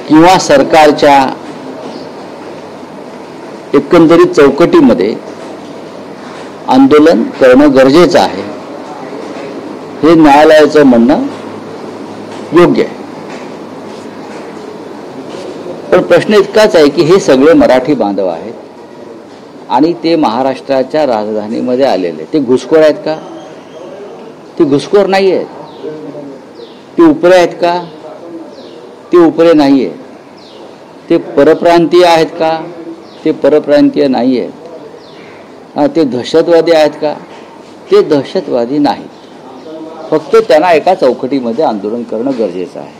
किंवा सरकारच्या एकंदरीत चौकटीमध्ये आंदोलन करणं गरजेचं आहे, हे न्यायालयाचं म्हणणं योग्य आहे. पण प्रश्न इतकाच आहे की हे सगळे मराठी बांधव आहेत आणि ते महाराष्ट्राच्या राजधानीमध्ये आलेले. ते घुसखोर आहेत का? ते घुसखोर नाही आहेत. ते उपरे आहेत का? ते उपरे नाही आहेत. ते परप्रांतीय आहेत का? ते परप्रांतीय नाही आहेत. ते दहशतवादी आहेत का? ते दहशतवादी नाहीत. फक्त त्यांना एका चौकटीमध्ये आंदोलन करणं गरजेचं आहे.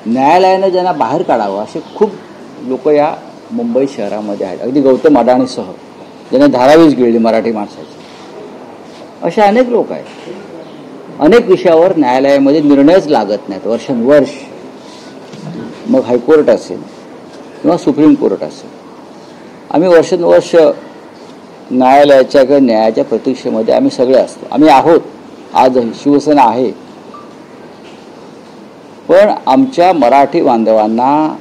न्यायालयानं ज्यांना बाहेर काढावं असे खूप लोक या मुंबई शहरामध्ये आहेत. अगदी गौतम अडाणीसह ज्यांना धारावीच गिळली मराठी माणसाची, असे अनेक लोक आहेत. अनेक विषयावर न्यायालयामध्ये निर्णयच लागत नाहीत वर्षानुवर्ष. मग हायकोर्ट असेल किंवा सुप्रीम कोर्ट असेल, आम्ही वर्षानुवर्ष न्यायालयाच्या किंवा न्यायाच्या प्रतीक्षेमध्ये आम्ही सगळे असतो. आम्ही आहोत, आजही शिवसेना आहे. पण आमच्या मराठी बांधवांना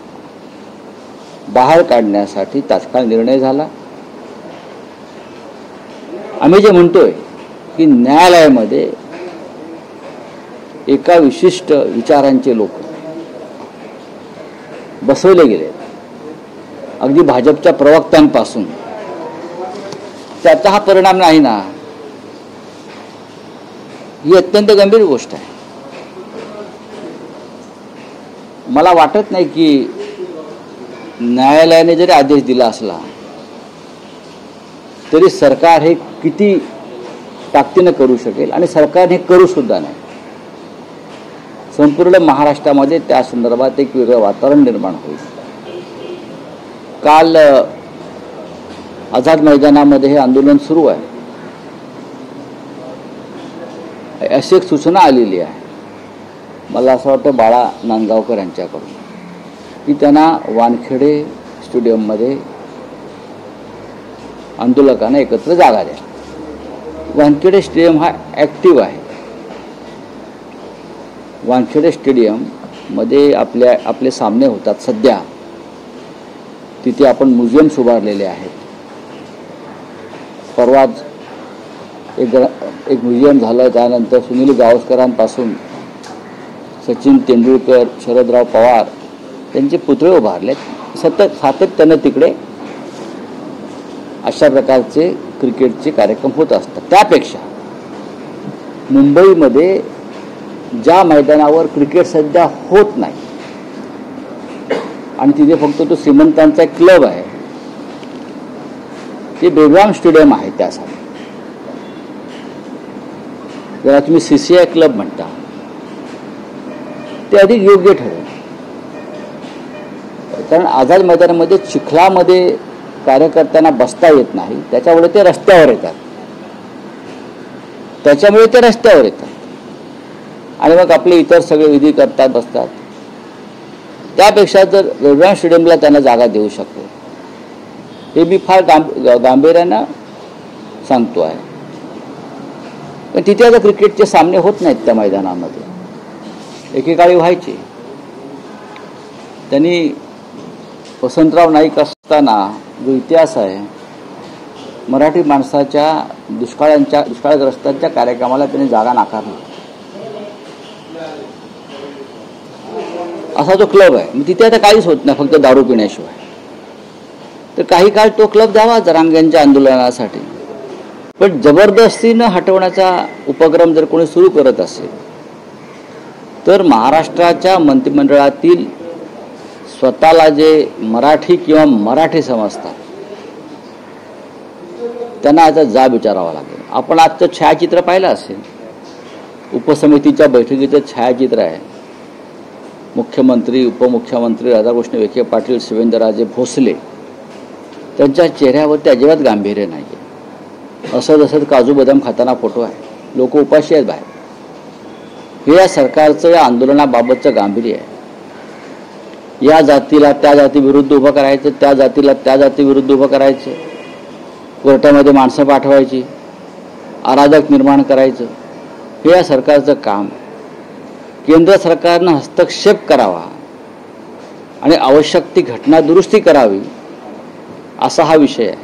बाहेर काढण्यासाठी तात्काळ निर्णय झाला. आम्ही जे म्हणतोय की न्यायालयामध्ये एका विशिष्ट विचारांचे लोक बसवले गेले, अगदी भाजपच्या प्रवक्त्यांपासून. त्याचा हा परिणाम नाही ना, ही अत्यंत गंभीर गोष्ट आहे. मला वाटत नाही की न्यायालयाने जरी आदेश दिला असला तरी सरकार हे किती ताकदीनं करू शकेल, आणि सरकार हे करू सुद्धा नाही. संपूर्ण महाराष्ट्रामध्ये त्या संदर्भात एक वेगळं वातावरण निर्माण होईल. काल आझाद मैदानामध्ये हे आंदोलन सुरू आहे. अशी एक सूचना आलेली आहे, मला असं वाटतं बाळा नांदगावकर यांच्याकडून, की त्यांना वानखेडे स्टेडियममध्ये आंदोलकांना एकत्र जागा द्या. वानखेडे स्टेडियम हा ॲक्टिव्ह आहे. वानखेडे स्टेडियममध्ये आपले सामने होतात सध्या. तिथे आपण म्युझियम्स उभारलेले आहेत. परवाच एक म्युझियम झालं. त्यानंतर सुनील गावस्करांपासून सचिन तेंडुलकर, शरदराव पवार त्यांचे पुतळे उभारलेत. सातत्यानं तिकडे अशा प्रकारचे क्रिकेटचे कार्यक्रम होत असतात. त्यापेक्षा मुंबईमध्ये ज्या मैदानावर क्रिकेट सध्या होत नाही आणि तिथे फक्त तो श्रीमंतांचा एक क्लब आहे, ते बेगम स्टेडियम आहे. त्यासाठी ज्याला तुम्ही CCI क्लब म्हणता, ते अधिक योग्य ठरेल. कारण आझाद मैदानामध्ये चिखलामध्ये कार्यकर्त्यांना बसता येत नाही, त्याच्यामुळे ते रस्त्यावर येतात. आणि मग आपले इतर सगळे विधी करतात, बसतात. त्यापेक्षा जर वेगळ्या स्टेडियमला त्यांना जागा देऊ शकतो, हे मी फार गांभीर्यानं सांगतो आहे. पण तिथे आता क्रिकेटचे सामने होत नाहीत त्या मैदानामध्ये. एकेकाळी व्हायचे. त्यांनी वसंतराव नाईक असताना जो इतिहास आहे, मराठी माणसाच्या दुष्काळग्रस्तांच्या कार्यक्रमाला त्यांनी जागा नाकारली. असा जो क्लब आहे, मग तिथे आता काहीच होत नाही, फक्त दारू पिण्याशिवाय. तर काही काळ तो क्लब द्यावा जरांगेंच्या आंदोलनासाठी. पण जबरदस्तीनं हटवण्याचा उपक्रम जर कोणी सुरू करत असेल तर महाराष्ट्राच्या मंत्रिमंडळातील स्वतःला जे मराठी किंवा मराठी समजतात त्यांना याचा जाब विचारावा लागेल. आपण आजचं छायाचित्र पाहिलं असेल, उपसमितीच्या बैठकीचं छायाचित्र आहे. मुख्यमंत्री, उपमुख्यमंत्री राधाकृष्ण विखे पाटील, शिवेंद्रराजे भोसले, त्यांच्या चेहऱ्यावरती अजिबात गांभीर्य नाही आहे. असं जसं काजू बदाम खाताना फोटो आहे. लोक उपाशी आहेत बाहेर. हे या सरकारचं या आंदोलनाबाबतचं गांभीर्य आहे. या जातीला त्या जातीविरुद्ध उभं करायचं, त्या जातीला त्या जातीविरुद्ध उभं करायचं, कोर्टामध्ये माणसं पाठवायची, अराजक निर्माण करायचं, हे या सरकारचं काम. केंद्र सरकारनं हस्तक्षेप करावा आणि आवश्यक ती घटना दुरुस्ती करावी असा हा विषय आहे.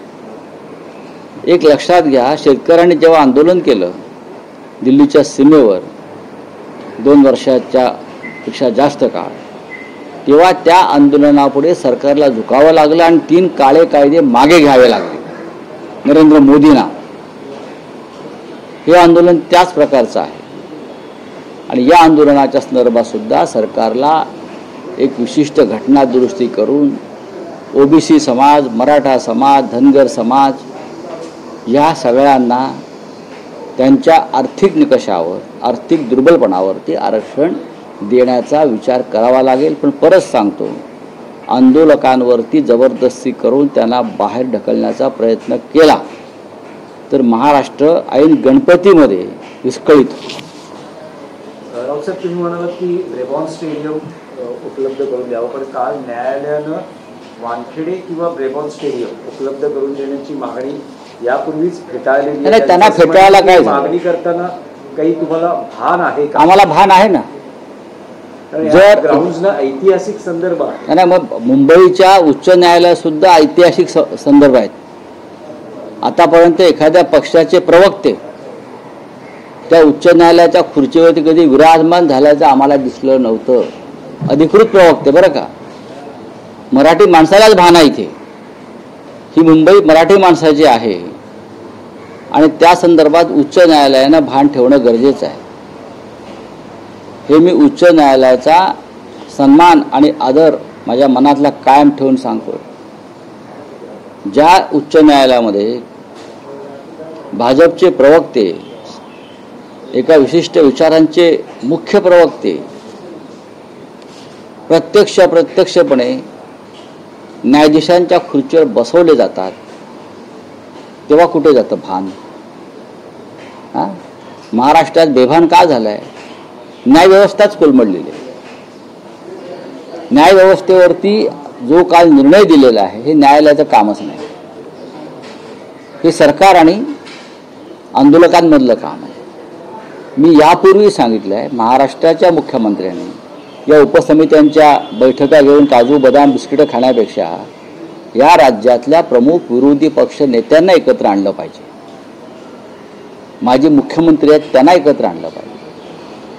एक लक्षात घ्या, शेतकऱ्यांनी जेव्हा आंदोलन केलं दिल्लीच्या सीमेवर 2 वर्षाच्या पेक्षा जास्त काळ, तेव्हा त्या आंदोलनापुढे सरकारला झुकावं लागलं आणि 3 काळे कायदे मागे घ्यावे लागले नरेंद्र मोदींना. हे आंदोलन त्याच प्रकारचं आहे आणि या आंदोलनाच्या संदर्भात सुद्धा सरकारला एक विशिष्ट घटना दुरुस्ती करून ओबीसी समाज, मराठा समाज, धनगर समाज या सगळ्यांना त्यांच्या आर्थिक निकषावर, आर्थिक दुर्बलपणावरती आरक्षण देण्याचा विचार करावा लागेल. पण परत सांगतो, आंदोलकांवरती जबरदस्ती करून त्यांना बाहेर ढकलण्याचा प्रयत्न केला तर महाराष्ट्र ऐन गणपतीमध्ये विस्कळीत. रावसाहेब, तुम्ही म्हणालात की ब्रेबॉर्न स्टेडियम उपलब्ध करून द्यावं, पण काल न्यायालयानं वानखेडे किंवा ब्रेबॉर्न स्टेडियम उपलब्ध करून देण्याची मागणी यापूर्वीच फेटाळलेली आहे. त्यांना फेटाळायला काय मागणी करताना काही तुम्हाला भान आहे का? आम्हाला भान आहे ना. जर ग्राउंड्सना ऐतिहासिक संदर्भ आहे नाही, मग मुंबईच्या उच्च न्यायालयात सुद्धा ऐतिहासिक संदर्भ आहेत. आतापर्यंत एखाद्या पक्षाचे प्रवक्ते त्या उच्च न्यायालयाच्या खुर्चीवरती कधी विराजमान झाल्याचं आम्हाला दिसलं नव्हतं. अधिकृत प्रवक्ते बरं का, मराठी माणसालाच भान आहे इथे. ही मुंबई मराठी माणसाची आहे आणि त्या संदर्भात उच्च न्यायालयानं भान ठेवणं गरजेचं आहे. हे मी उच्च न्यायालयाचा सन्मान आणि आदर माझ्या मनातला कायम ठेवून सांगतो. ज्या उच्च न्यायालयामध्ये भाजपचे प्रवक्ते, एका विशिष्ट विचारांचे मुख्य प्रवक्ते प्रत्यक्षपणे न्यायाधीशांच्या खुर्चीवर बसवले जातात, तेव्हा कुठे जातं भान? महाराष्ट्रात बेभान का झालाय? न्यायव्यवस्थाच कोलमडलेली आहे. न्यायव्यवस्थेवरती जो काल निर्णय दिलेला आहे हे न्यायालयाचं कामच नाही. हे सरकार आणि आंदोलकांमधलं काम आहे. मी यापूर्वी सांगितलं आहे, महाराष्ट्राच्या मुख्यमंत्र्यांनी या उपसमित्यांच्या बैठका घेऊन काजू बदाम बिस्किटं खाण्यापेक्षा या राज्यातल्या प्रमुख विरोधी पक्ष नेत्यांना एकत्र आणलं पाहिजे. माजी मुख्यमंत्री आहेत त्यांना एकत्र आणलं पाहिजे,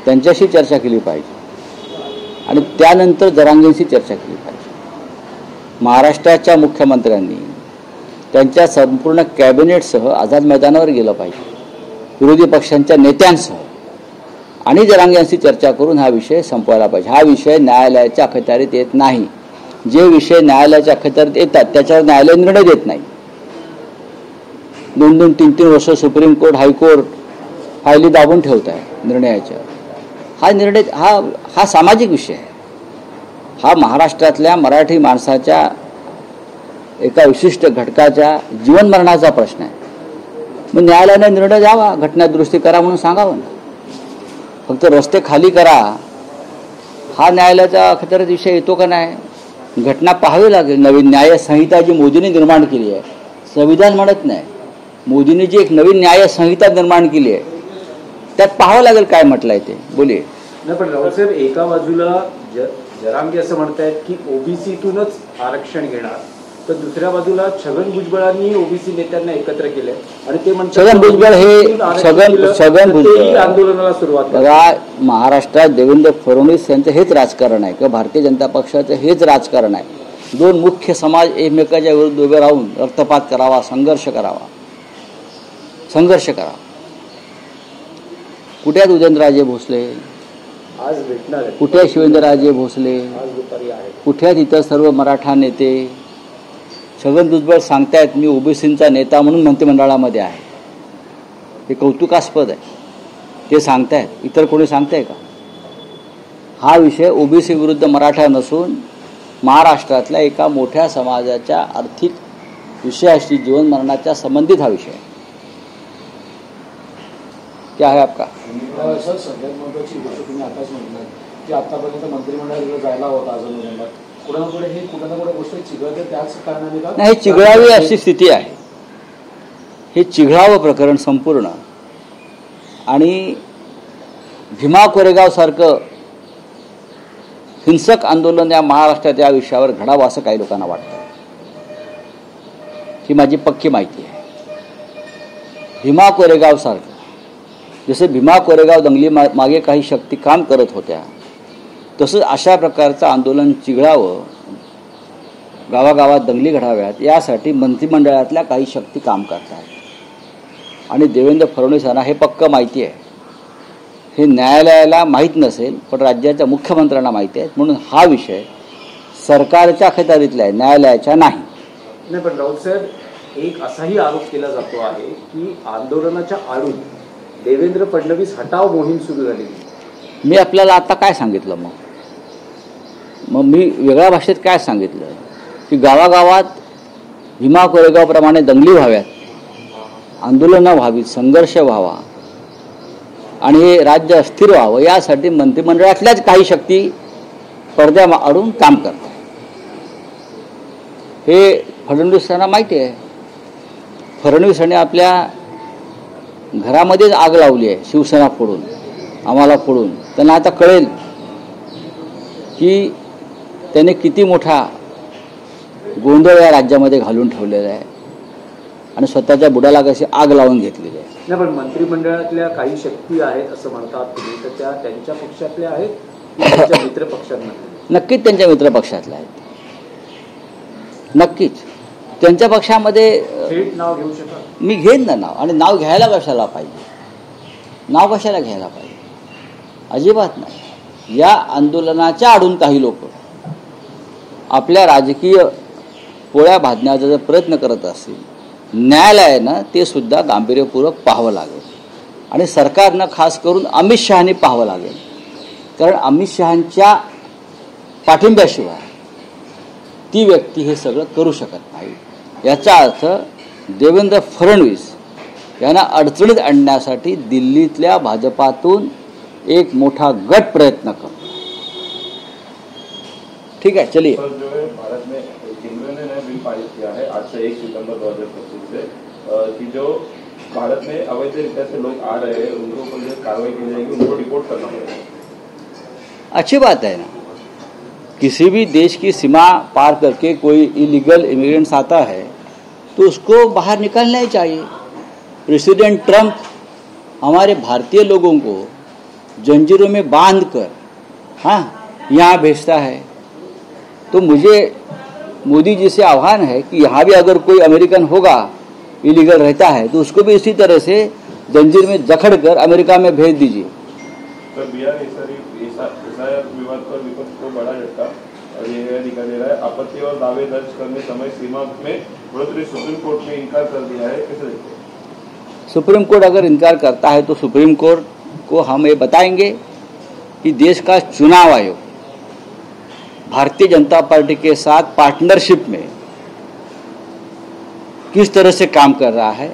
त्यांच्याशी चर्चा केली पाहिजे आणि त्यानंतर जरांगेंशी चर्चा केली पाहिजे. महाराष्ट्राच्या मुख्यमंत्र्यांनी त्यांच्या संपूर्ण कॅबिनेटसह आझाद मैदानावर गेलं पाहिजे, विरोधी पक्षांच्या नेत्यांसह, आणि जरांगेंशी चर्चा करून हा विषय संपवायला पाहिजे. हा विषय न्यायालयाच्या अखत्यारीत येत नाही. जे विषय न्यायालयाच्या अखत्यारीत येतात त्याच्यावर न्यायालय निर्णय देत नाही. 2-2, 3-3 वर्ष सुप्रीम कोर्ट, हायकोर्ट फायली दाबून ठेवत आहे निर्णयाच्या. हा निर्णय हा सामाजिक विषय आहे. हा महाराष्ट्रातल्या मराठी माणसाच्या एका विशिष्ट घटकाच्या जीवन मरणाचा प्रश्न आहे. मग न्यायालयाने निर्णय द्यावा, घटना दुरुस्ती करा म्हणून सांगावं ना. फक्त रस्ते खाली करा हा न्यायालयाचा अखत्यारीत विषय येतो का नाही? घटना पाहावी लागेल. नवीन न्याय संहिता जी मोदींनी निर्माण केली आहे, संविधान म्हणत नाही, मोदींनी जी एक नवीन न्याय संहिता निर्माण केली आहे त्यात पाहावं लागेल काय म्हटलंय ते. बोलिये. नाही, पण रावसाहेब, एका बाजूला जरांगे असं म्हणतायत की ओबीसीतूनच आरक्षण घेणार, तर दुसऱ्या बाजूला छगन भुजबळांनी ओबीसी नेत्यांना एकत्र केले आणि ते म्हणतात छगन भुजबळ छगन भुजबळ आंदोलनाला सुरुवात. बघा, महाराष्ट्रात देवेंद्र फडणवीस यांचं हेच राजकारण आहे किंवा भारतीय जनता पक्षाचं हेच राजकारण आहे. 2 मुख्य समाज एकमेकाच्या विरुद्ध उभे राहून रक्तपात करावा, संघर्ष करावा. कुठे आहेत उदयनराजे भोसले? आज भेटणार. कुठे आहे शिवेंद्रराजे भोसले? कुठे आहेत इतर सर्व मराठा नेते? छगन भुजबळ सांगतायत मी ओबीसींचा नेता म्हणून मंत्रिमंडळामध्ये आहे. हे कौतुकास्पद आहे. ते सांगतायत, इतर कोणी सांगताय का? हा विषय ओबीसी विरुद्ध मराठा नसून महाराष्ट्रातल्या एका मोठ्या समाजाच्या आर्थिक विषयाशी, जीवन मरणाच्या संबंधित हा विषय आहे. क्या है आपका? सर, सगळ्यात महत्त्वाची गोष्ट तुम्ही आताच म्हटलं की आतापर्यंत मंत्रिमंडळाला जायला होता अजून कुणाकडे हे कुणाकडे गोष्ट चिघळते त्याच कारणाने का? नाही, चिघळावी अशी स्थिती आहे. हे चिघळावं प्रकरण संपूर्ण. आणि भीमा कोरेगाव सारखं हिंसक आंदोलन या महाराष्ट्रात या विषयावर घडावं असं काही लोकांना वाटतं. ही माझी पक्की माहिती आहे. भीमा कोरेगाव सारखं, जसे भीमा कोरेगाव दंगली मागे काही शक्ती काम करत होत्या, तसंच अशा प्रकारचं आंदोलन चिघळावं, गावागावात दंगली घडाव्यात यासाठी मंत्रिमंडळातल्या काही शक्ती काम करतात. आणि देवेंद्र फडणवीस यांना हे पक्क माहिती आहे. हे न्यायालयाला माहीत नसेल पण राज्याच्या मुख्यमंत्र्यांना माहिती आहे. म्हणून हा विषय सरकारच्या अखत्यारीतला आहे, न्यायालयाच्या नाही. नाही, पण राऊत साहेब, एक असाही आरोप केला जातो आहे की आंदोलनाच्या आडून देवेंद्र फडणवीस हटाव मोहीम सुरू झाली. मी आपल्याला आता काय सांगितलं? मग मी वेगळ्या भाषेत काय सांगितलं की गावागावात भीमा कोरेगावप्रमाणे दंगली व्हाव्यात, आंदोलनं व्हावीत, संघर्ष व्हावा आणि हे राज्य अस्थिर व्हावं यासाठी मंत्रिमंडळातल्याच काही शक्ती पडद्याआडून काम करतात. हे फडणवीसांना माहिती आहे. फडणवीसांनी आपल्या घरामध्येच आग लावली आहे, शिवसेना फोडून, आम्हाला फोडून. त्यांना आता कळेल की त्याने किती मोठा गोंधळ या राज्यामध्ये घालून ठेवलेला आहे आणि स्वतःच्या बुडाला कशी आग लावून घेतलेली आहे. नाही, पण मंत्रिमंडळातल्या काही शक्ती आहेत असं म्हणतात तुम्ही, तर त्या त्यांच्या पक्षातल्या आहेत की त्यांच्या मित्र पक्षांमध्ये? नक्कीच त्यांच्या मित्र पक्षातल्या आहेत, नक्कीच. त्यांच्या पक्षामध्ये थेट नाव घेऊ शकतात? मी घेईन ना नाव. आणि नाव घ्यायला कशाला पाहिजे? नाव कशाला घ्यायला पाहिजे? अजिबात नाही. या आंदोलनाच्या आडून काही लोक आपल्या राजकीय पोळ्या भाजण्याचा जर प्रयत्न करत असतील, न्यायालयानं ते सुद्धा गांभीर्यपूर्वक पाहावं लागेल आणि सरकारनं खास करून अमित शहानी पाहावं लागेल. कारण अमित शहांच्या पाठिंब्याशिवाय ती व्यक्ती हे सगळं करू शकत नाही. याचा अर्थ देवेंद्र फडणवीस यांना अडचणीत आणण्यासाठी दिल्लीतल्या भाजपातून एक मोठा गट प्रयत्न करतो. ठीक है, चलिए. जो है भारत में केंद्र ने नया बिल पारित किया है आज से 1 सितंबर 2025 से कि जो भारत में अवैध रीत्या से लोग आ रहे हैं उनको ऊपर जो कार्रवाई की जाएगी, उनको रिपोर्ट करना पड़ेगा. अच्छी बात है ना. किसी भी देश की सीमा पार करके कोई इलीगल इमिग्रेंट्स आता है तो उसको बाहर निकालना ही चाहिए. प्रेसिडेंट ट्रंप हमारे भारतीय लोगों को जंजीरों में बांध कर यहाँ भेजता है. तो मुझे मोदी जी से आह्वान है कि यहाँ भी अगर कोई अमेरिकन होगा इलीगल रहता है तो उसको भी इसी तरह से जंजीर में जकड़ कर अमेरिका में भेज दीजिए. सर, बिहार विवाद पर विपक्ष को बड़ा झटका और ये दिखा दे रहा है. आपत्ति और दावे दर्ज करने समय सीमा में बढ़ोतरी सुप्रीम कोर्ट ने इनकार कर दिया है. कैसे देखते हैं? सुप्रीम कोर्ट अगर इनकार करता है तो सुप्रीम कोर्ट को हम ये बताएंगे कि देश का चुनाव आयोग भारतीय जनता पार्टी के साथ पार्टनरशिप में किस तरह से काम कर रहा है,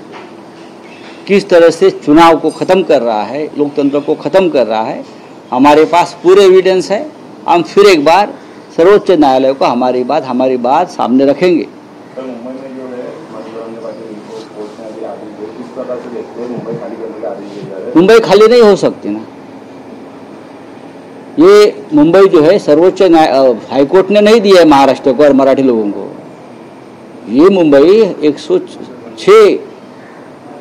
किस तरह से चुनाव को ख़त्म कर रहा है, लोकतंत्र को ख़त्म कर रहा है. हमारे पास पूरे एविडेंस है. हम फिर एक बार सर्वोच्च न्यायालय को हमारी बात सामने रखेंगे. सर, मुंबई में जो है कोर्ट ने अभी आदेश दिया, किस प्रकार से देखते हैं मुंबई खाली करने का आदेश दिया है? मुंबई खाली नहीं हो सकती ना. ये मुंबई जो है सर्वोच्च हाईकोर्ट ने नहीं दिया है महाराष्ट्र को और मराठी लोगों को. ये मुंबई 106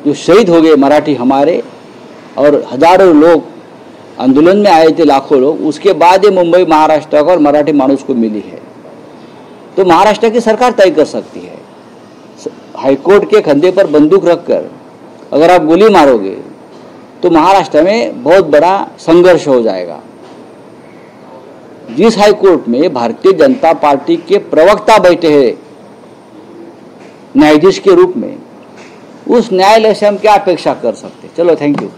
जो शहीद हो गए मराठी हमारे और हजारों लोग आंदोलन में आए थे, लाखों लोग, उसके बाद ये मुंबई महाराष्ट्र को और मराठी मानुस को मिली है. तो महाराष्ट्र की सरकार तय कर सकती है. हाईकोर्ट के कंधे पर बंदूक रखकर अगर आप गोली मारोगे तो महाराष्ट्र में बहुत बड़ा संघर्ष हो जाएगा. जिस हाईकोर्ट में भारतीय जनता पार्टी के प्रवक्ता बैठे हैं न्यायाधीश के रूप में, उस न्यायालय से हम क्या अपेक्षा कर सकते. चलो, थैंक यू.